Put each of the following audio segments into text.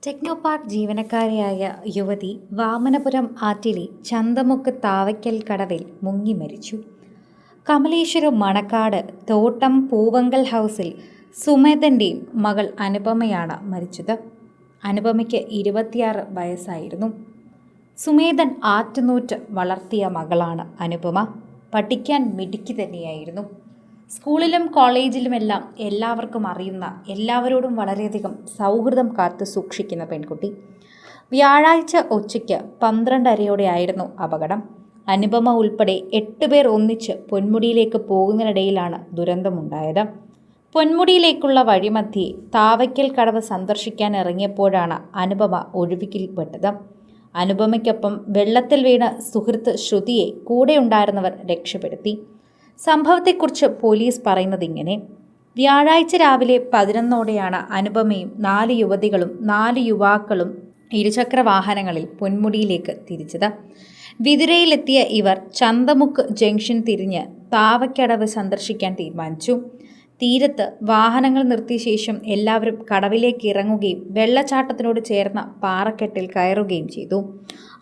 Techno park ജീവനക്കാരിയായ യുവതി വാമനപുരം ആറ്റിലെ ചന്തമുക്ക് താവയ്ക്കൽ കടവിൽ മുങ്ങി മരിച്ചു. കമലേശ്വരം മണക്കാട് തോട്ടം പൂവങ്കൽ ഹൗസിൽ സുമേധൻ്റെയും മകൾ അനുപമയാണ് മരിച്ചത്. അനുപമയ്ക്ക് 26 വയസ്സായിരുന്നു. സുമേധൻ ആറ്റുനൂറ്റ് വളർത്തിയ മകളാണ് അനുപമ. പഠിക്കാൻ മിടുക്കി തന്നെയായിരുന്നു. സ്കൂളിലും കോളേജിലുമെല്ലാം എല്ലാവർക്കും അറിയുന്ന, എല്ലാവരോടും വളരെയധികം സൗഹൃദം കാത്തു സൂക്ഷിക്കുന്ന പെൺകുട്ടി. വ്യാഴാഴ്ച ഉച്ചയ്ക്ക് 12:30 അപകടം. അനുപമ ഉൾപ്പെടെ 8 പേർ ഒന്നിച്ച് പൊന്മുടിയിലേക്ക് പോകുന്നതിനിടയിലാണ് ദുരന്തമുണ്ടായത്. പൊന്മുടിയിലേക്കുള്ള വഴിമധ്യേ താവയ്ക്കൽ കടവ് സന്ദർശിക്കാൻ ഇറങ്ങിയപ്പോഴാണ് അനുപമ ഒഴുക്കിൽപ്പെട്ടത്. അനുപമയ്ക്കൊപ്പം വെള്ളത്തിൽ വീണ സുഹൃത്ത് ശ്രുതിയെ കൂടെയുണ്ടായിരുന്നവർ രക്ഷപ്പെടുത്തി. സംഭവത്തെക്കുറിച്ച് പോലീസ് പറയുന്നത് ഇങ്ങനെ: വ്യാഴാഴ്ച രാവിലെ 11:00 അനുപമയും 4 യുവതികളും 4 യുവാക്കളും ഇരുചക്ര വാഹനങ്ങളിൽ പൊന്മുടിയിലേക്ക് തിരിച്ചത്. വിതുരയിലെത്തിയ ഇവർ ചന്തമുക്ക് ജംഗ്ഷൻ തിരിഞ്ഞ് താവയ്ക്കടവ് സന്ദർശിക്കാൻ തീരുമാനിച്ചു. തീരത്ത് വാഹനങ്ങൾ നിർത്തിയ ശേഷം എല്ലാവരും കടവിലേക്ക് ഇറങ്ങുകയും വെള്ളച്ചാട്ടത്തിനോട് ചേർന്ന പാറക്കെട്ടിൽ കയറുകയും ചെയ്തു.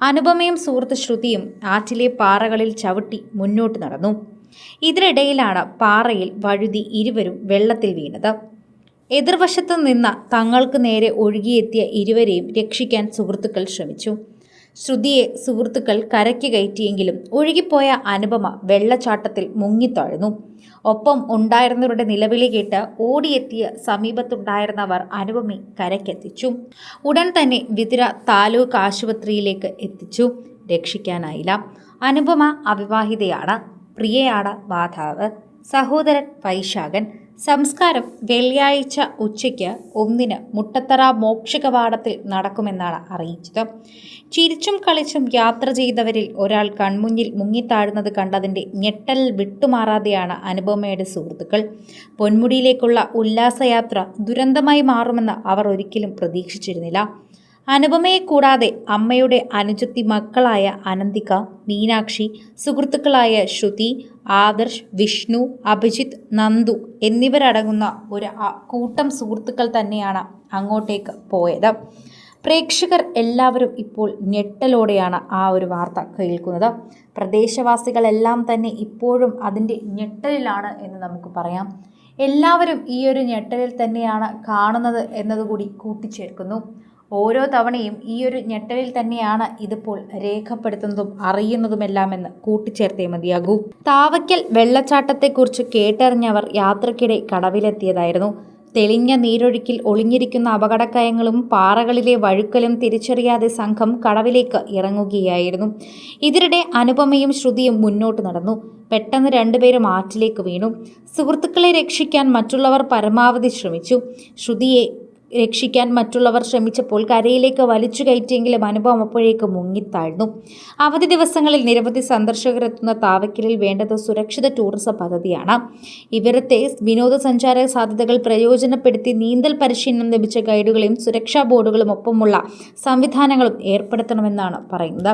അനുപമയും സുഹൃത്ത് ശ്രുതിയും ആറ്റിലെ പാറകളിൽ ചവിട്ടി മുന്നോട്ട് നടന്നു. ഇതിനിടയിലാണ് പാറയിൽ വഴുതി ഇരുവരും വെള്ളത്തിൽ വീണത്. എതിർവശത്ത് നിന്ന തങ്ങൾക്ക് നേരെ ഒഴുകിയെത്തിയ ഇരുവരെയും രക്ഷിക്കാൻ സുഹൃത്തുക്കൾ ശ്രമിച്ചു. ശ്രുതിയെ സുഹൃത്തുക്കൾ കരയ്ക്ക് കയറ്റിയെങ്കിലും ഒഴുകിപ്പോയ അനുപമ വെള്ളച്ചാട്ടത്തിൽ മുങ്ങിത്താഴ്ന്നു. ഒപ്പം ഉണ്ടായിരുന്നവരുടെ നിലവിളി കേട്ട് ഓടിയെത്തിയ സമീപത്തുണ്ടായിരുന്നവർ അനുപമയെ കരയ്ക്കെത്തിച്ചു. ഉടൻ തന്നെ വിതുര താലൂക്ക് ആശുപത്രിയിലേക്ക് എത്തിച്ചു. രക്ഷിക്കാനായില്ല. അനുപമ അവിവാഹിതയാണ്. പ്രിയയാണ് മാതാവ്. സഹോദരൻ വൈശാഖൻ. സംസ്കാരം വെള്ളിയാഴ്ച ഉച്ചയ്ക്ക് 1 മുട്ടത്തറ മോക്ഷകവാടത്തിൽ നടക്കുമെന്നാണ് അറിയിച്ചത്. ചിരിച്ചും കളിച്ചും യാത്ര ചെയ്തവരിൽ ഒരാൾ കൺമുന്നിൽ മുങ്ങിത്താഴുന്നത് കണ്ടതിൻ്റെ ഞെട്ടൽ വിട്ടുമാറാതെയാണ് അനുപമയുടെ സുഹൃത്തുക്കൾ. പൊന്മുടിയിലേക്കുള്ള ഉല്ലാസയാത്ര ദുരന്തമായി മാറുമെന്ന് അവർ ഒരിക്കലും പ്രതീക്ഷിച്ചിരുന്നില്ല. അനുപമയെ കൂടാതെ അമ്മയുടെ അനുജത്തി മക്കളായ അനന്തിക, മീനാക്ഷി, സുഹൃത്തുക്കളായ ശ്രുതി, ആദർശ്, വിഷ്ണു, അഭിജിത്ത്, നന്ദു എന്നിവരടങ്ങുന്ന ഒരു കൂട്ടം സുഹൃത്തുക്കൾ തന്നെയാണ് അങ്ങോട്ടേക്ക് പോയത്. പ്രേക്ഷകർ എല്ലാവരും ഇപ്പോൾ ഞെട്ടലോടെയാണ് ആ ഒരു വാർത്ത കേൾക്കുന്നത്. പ്രദേശവാസികളെല്ലാം തന്നെ ഇപ്പോഴും അതിൻ്റെ ഞെട്ടലിലാണ് എന്ന് നമുക്ക് പറയാം. എല്ലാവരും ഈ ഒരു ഞെട്ടലിൽ തന്നെയാണ് കാണുന്നത് എന്നതുകൂടി കൂട്ടിച്ചേർക്കുന്നു. ഓരോ തവണയും ഈ ഒരു ഞെട്ടലിൽ തന്നെയാണ് ഇതിപ്പോൾ രേഖപ്പെടുത്തുന്നതും അറിയുന്നതുമെല്ലാമെന്ന് കൂട്ടിച്ചേർത്തേ മതിയാകൂ. താവയ്ക്കൽ വെള്ളച്ചാട്ടത്തെക്കുറിച്ച് കേട്ടറിഞ്ഞവർ യാത്രക്കിടെ കടവിലെത്തിയതായിരുന്നു. തെളിഞ്ഞ നീരൊഴുക്കിൽ ഒളിഞ്ഞിരിക്കുന്ന അപകടക്കയങ്ങളും പാറകളിലെ വഴുക്കലും തിരിച്ചറിയാതെ സംഘം കടവിലേക്ക് ഇറങ്ങുകയായിരുന്നു. ഇതിനിടെ അനുപമയും ശ്രുതിയും മുന്നോട്ട് നടന്നു. പെട്ടെന്ന് 2 പേരും ആറ്റിലേക്ക് വീണു. സുഹൃത്തുക്കളെ രക്ഷിക്കാൻ മറ്റുള്ളവർ പരമാവധി ശ്രമിച്ചു. ശ്രുതിയെ രക്ഷിക്കാൻ മറ്റുള്ളവർ ശ്രമിച്ചപ്പോൾ കരയിലേക്ക് വലിച്ചു കയറ്റിയെങ്കിലും അനുപമ അപ്പോഴേക്ക് മുങ്ങിത്താഴ്ന്നു. അവധി ദിവസങ്ങളിൽ നിരവധി സന്ദർശകർ എത്തുന്ന താവയ്ക്കലിൽ വേണ്ടത് സുരക്ഷിത ടൂറിസം പദ്ധതിയാണ്. ഇവിടുത്തെ വിനോദസഞ്ചാര സാധ്യതകൾ പ്രയോജനപ്പെടുത്തി നീന്തൽ പരിശീലനം ലഭിച്ച ഗൈഡുകളെയും സുരക്ഷാ ബോർഡുകളും ഒപ്പമുള്ള സംവിധാനങ്ങളും ഏർപ്പെടുത്തണമെന്നാണ് പറയുന്നത്.